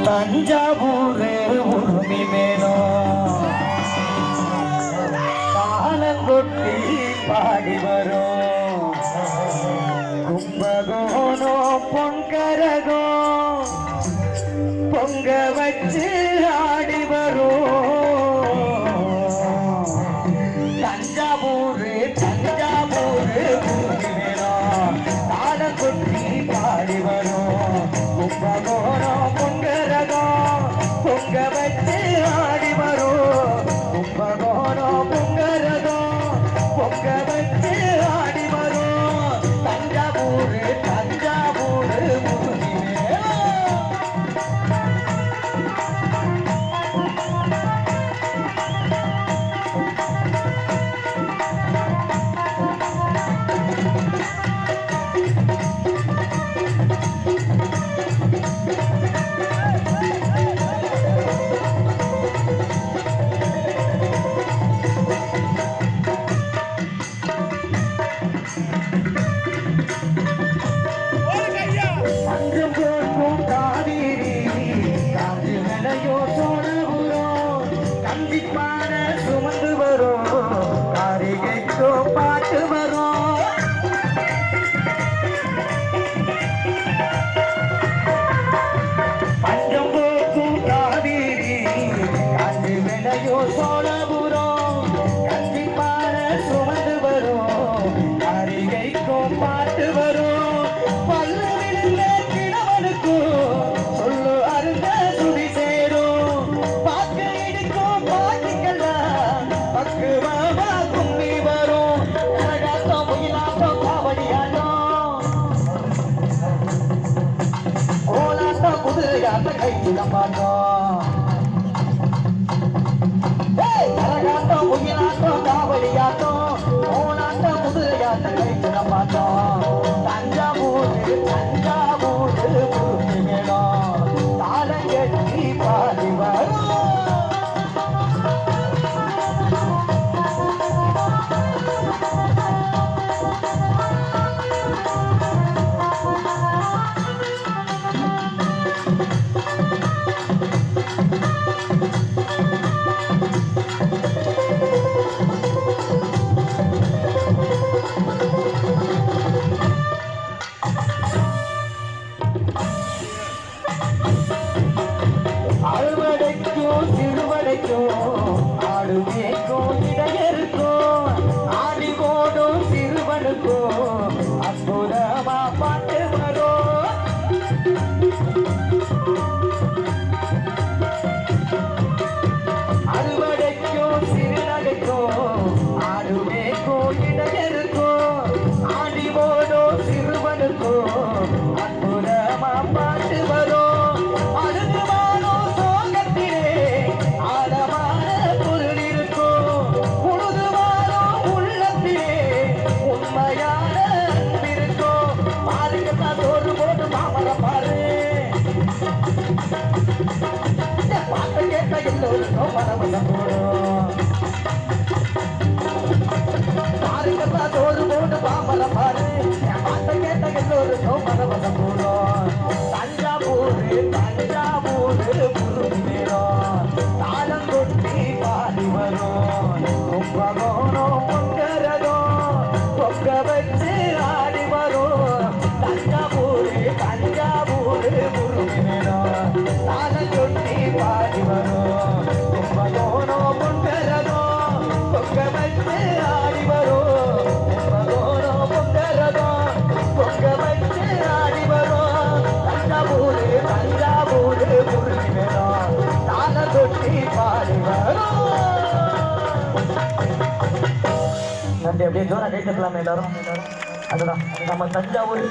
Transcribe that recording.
தஞ்சாவூர் உரிமை வேணும் தாளங்கொட்டி பாடி வரும் கும்பகோணம் பொன்கரகம் பொங்க வச்சு ஆடி வரும் தஞ்சாவூர் உரிமை வேணும் தாளங்கொட்டி பாடி வரும் கும்பகோணம் பொங்கரகம் பொங்க வச்சு ஆடி வரும் கும்பகோணம் பொங்கரகம் பொங்க வச்சு ஆடி வரும் தஞ்சாவூர் முருகி கண்டிப்பான சுமந்து வரும் காரிகைக்கோ பாட்டு வரும் பஞ்சம் போக்கும் காவிரி காஞ்சி விளையோ சோழபுரம் கண்டிப்பான சுமந்து வரும் காரிகைக்கோ பாட்டு வரும் பல்லு விழுந்த கிழவனுக்கும் சொல்லு அருந்த சுதி சேரும் பாக்க இடிக்கும் பாட்டிக்கெல்லாம் பக்கு மாமா கும்பி வரும் கரகாட்டம் முயலாட்டம் காவடியாட்டம் கோலாட்டம் குதிரையாட்டம் கையில மாட்டோம் கரகாட்டம் முயலாட்டம் காவடியாட்டம் கோலாட்டம் குதிரையாட்டம் கையில மாட்டோம் தஞ்சாவூர் முருகி மேளம் தாளங்கட்டி பாடி வரும் அறுவடைக்கும் சிறுவடைக்கும் ஆடு மேய்க்கும் இடையருக்கும் ஆடி போடும் சிறுவனுக்கும் அற்புதமா பாட்டு வரும் அறுவடைக்கும் சிறுநடைக்கும் ஆடு மேய்க்கும் இடையருக்கும் ஆடி போடும் சிறுவனுக்கும் அற்புதமா பாட்டு வரும் பாட்டு கேட்ட எல்லோருக்கும் பரவசம் போடும் பாருங்கப்பா தோறு போட்டு பாம்பல பாரு பாட்டை கேட்ட எல்லோருக்கும் பரவசம் போடும் தஞ்சாவூர் முருகி மேளம் தாளங்கொட்டி பாடி வரும் கும்பகோணம் பொங்கரகம் பொங்க வச்சு ஆடி வரும் தஞ்சாவூர் முருகி மேளம் தாளங்கொட்டி பாடி வரும் கும்பகோணம் பொங்கரகம் பொங்க வச்சு ஆடி வரும் கும்பகோணம் பொங்கரகம் பொங்க வச்சு ஆடி வரும் தஞ்சாவூர் முருகி மேளம் தாளங்கொட்டி பாடி வரும். நன்றி. அப்படியே ஜோரா கை தட்டலாமே எல்லாரும். அதுதான் நம்ம தஞ்சாவூர்